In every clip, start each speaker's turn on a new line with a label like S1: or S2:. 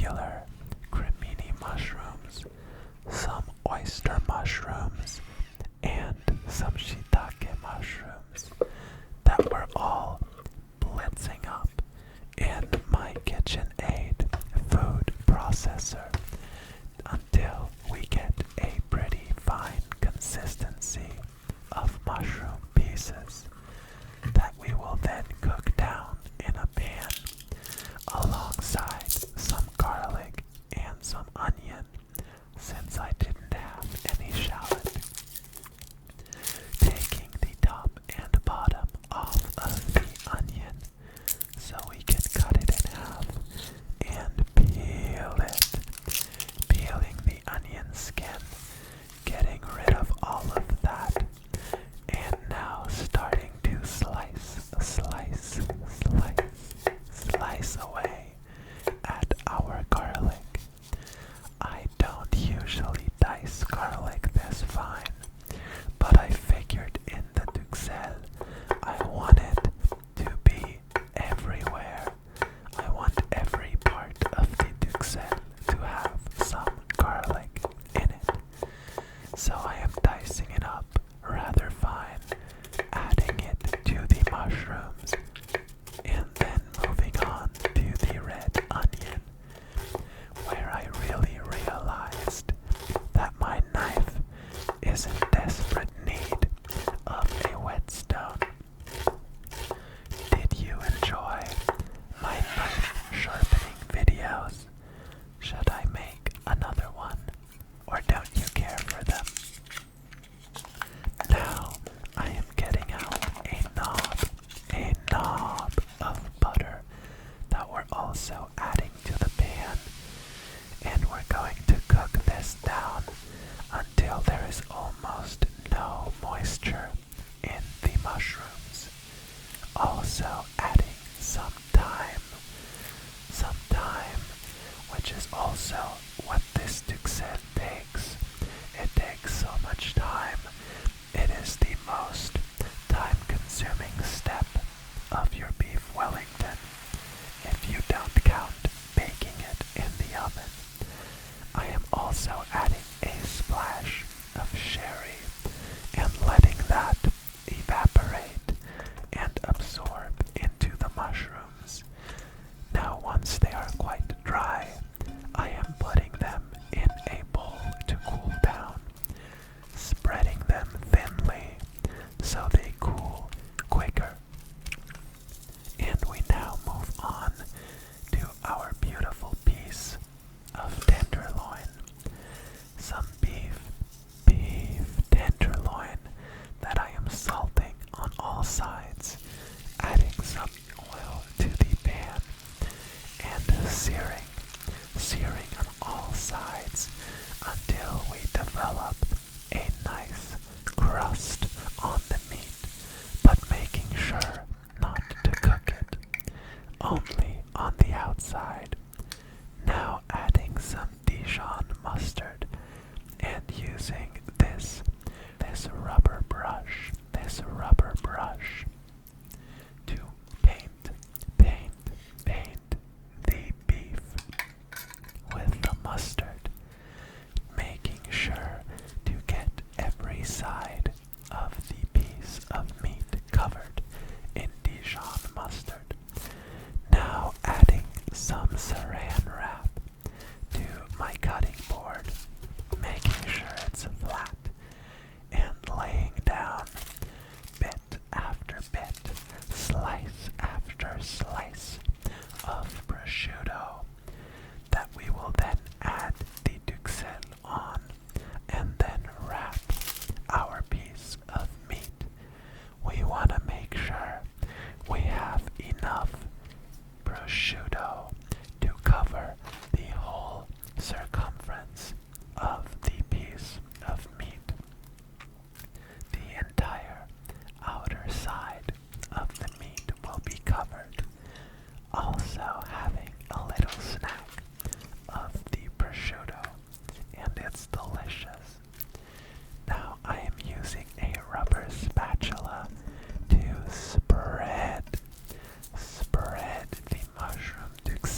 S1: regular cremini mushrooms, some oyster mushrooms, and some shiitake mushrooms that were all blitzing up in my KitchenAid food processor until we get a pretty fine consistency of mushroom pieces that we will then cook down in a pan alongside some garlic and some onion, since I didn't have any shallot. Taking the top and bottom off of the onion so we can cut it in half and peel it. Peeling the onion skin, getting rid of all of that, and now starting to slice away at our garlic. I don't usually dice garlic this fine, but I figured in the duxelles I want it to be everywhere. I want every part of the duxelles to have some garlic in it. So I am dicing it up rather fine, adding it to the mushrooms, and then moving on to the red onion, where I really realized that my knife is in desperate need of a whetstone. Did you enjoy my knife sharpening videos? Should I make another one, or don't you care for them? Now I am getting out a knob of butter that we're also adding to the pan, and we're going to cook this down until there is almost no moisture in the mushrooms. Also adding some thyme, which is also what this duxelle takes. It takes so much time. It is the most time-consuming step of your beef Wellington, if you don't count baking it in the oven. I am also adding a splash of sherry and letting that evaporate and absorb into the mushrooms. Now once they are quite dry, I am putting them in a bowl to cool down, spreading them thinly so they cool quicker. And we now move on to our beautiful piece of tenderloin. Some beef tenderloin that I am salting on all sides, adding some oil to the pan, and searing on all sides until we develop a nice crust on the meat, but making sure not to cook it, only on the outside. Now adding some Dijon mustard and using this rubber brush to paint the beef with the mustard, making sure to get every side of the piece of meat covered in Dijon mustard. Now adding some saran wrap to my cutting board, making sure it's flat, and laying down bit after bit, slice after slice of prosciutto that we will then add the duxelles on, and then wrap our piece of meat. We want to make sure we have enough prosciutto to cover the whole circumference of the piece of meat. The entire outer side of the meat will be covered. Also having a little snack of the prosciutto, and it's delicious. Now I am using a rubber spatula to spread the mushroom duxelles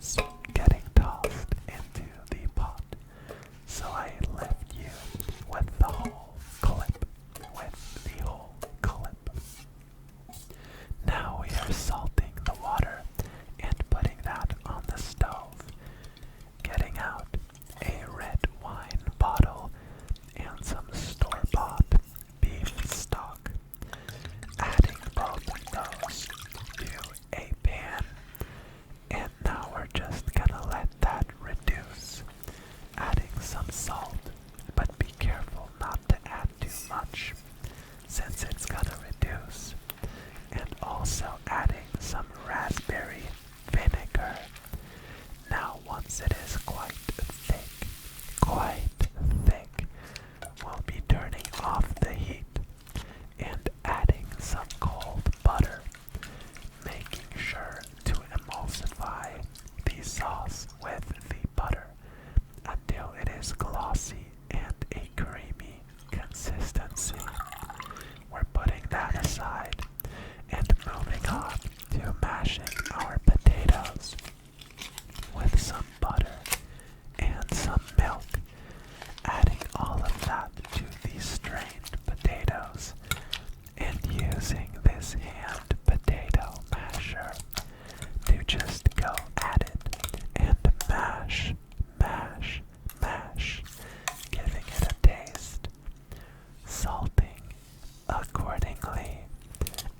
S1: potatoes getting tossed into the pot. So I left you with the whole clip. Now we are salting the water and putting that on the stove. Getting out a red wine bottle and some store-bought beef stock. Adding both of those to a pan. And now we're just gonna let that reduce. Adding some salt, but be careful not to add too much since it's gonna reduce. And also adding some raspberry vinegar. Now once it is quite thick, we'll be turning off the heat and adding some cold butter, making sure to emulsify the sauce with the butter until it is glossy and a creamy consistency. We're putting that aside and moving on to mashing our potatoes with some butter and some milk, adding all of that to the strained potatoes and using this hand potato masher to just go at it and mash, giving it a taste, salting accordingly,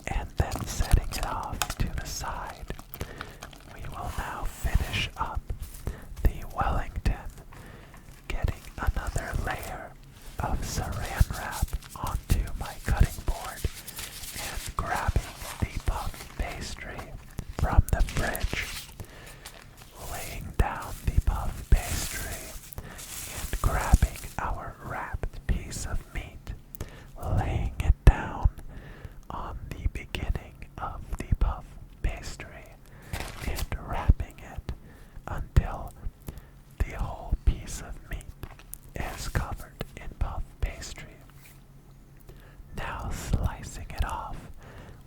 S1: and then setting it off to the side. We will now finish up the Wellington, getting another layer of saran wrap onto my cutting board and grabbing the puff pastry from the fridge, laying down the puff pastry and grabbing our wrapped piece of meat, laying it down on the beginning of the puff pastry and wrapping it until the whole piece of meat is covered in puff pastry. Now slicing it off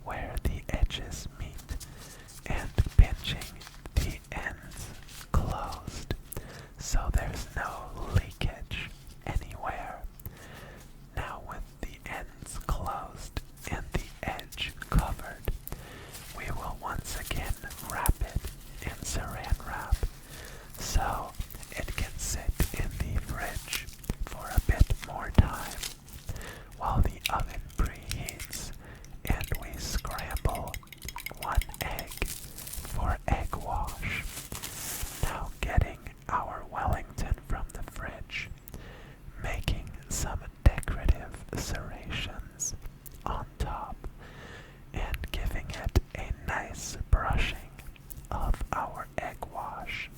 S1: where the edges meet and pinching the ends closed so there's no leakage anywhere. Now with the ends closed and the edge covered, we will once again wrap it in saran wrap so it can sit in the fridge for a bit more time while the oven preheats and we scramble one egg for egg wash. Now getting our Wellington from the fridge, making some decorative serrations on top and giving it a nice brushing of our egg wash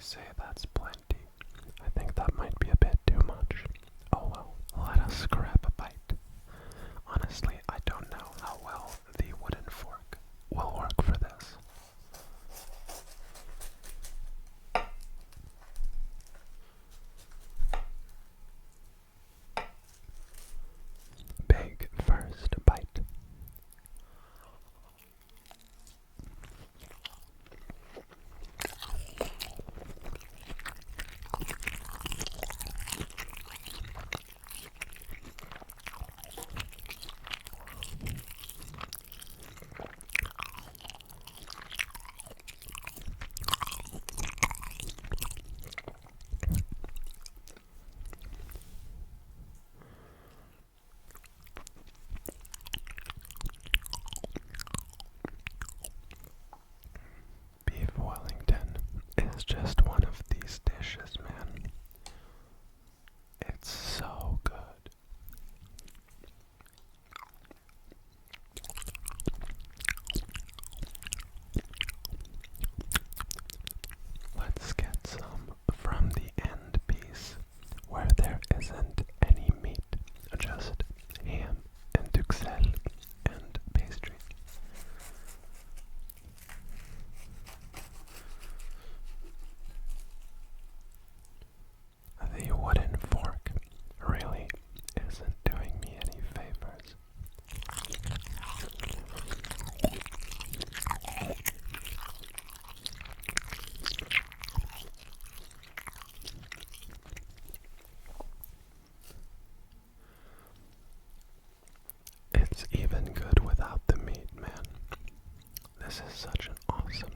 S1: say that's plenty. I think that might be a bit too much. Oh well, let us grab a bite. Honestly, I don't know how well the wooden fork will work for this. Big first bite. Beef Wellington is just one of these dishes, man. It's so good. Let's get some from the end piece, where there isn't any meat, just ham and duxelles and pastry. The wooden fork really isn't doing me any favors. It's even good without the meat, man. This is such an awesome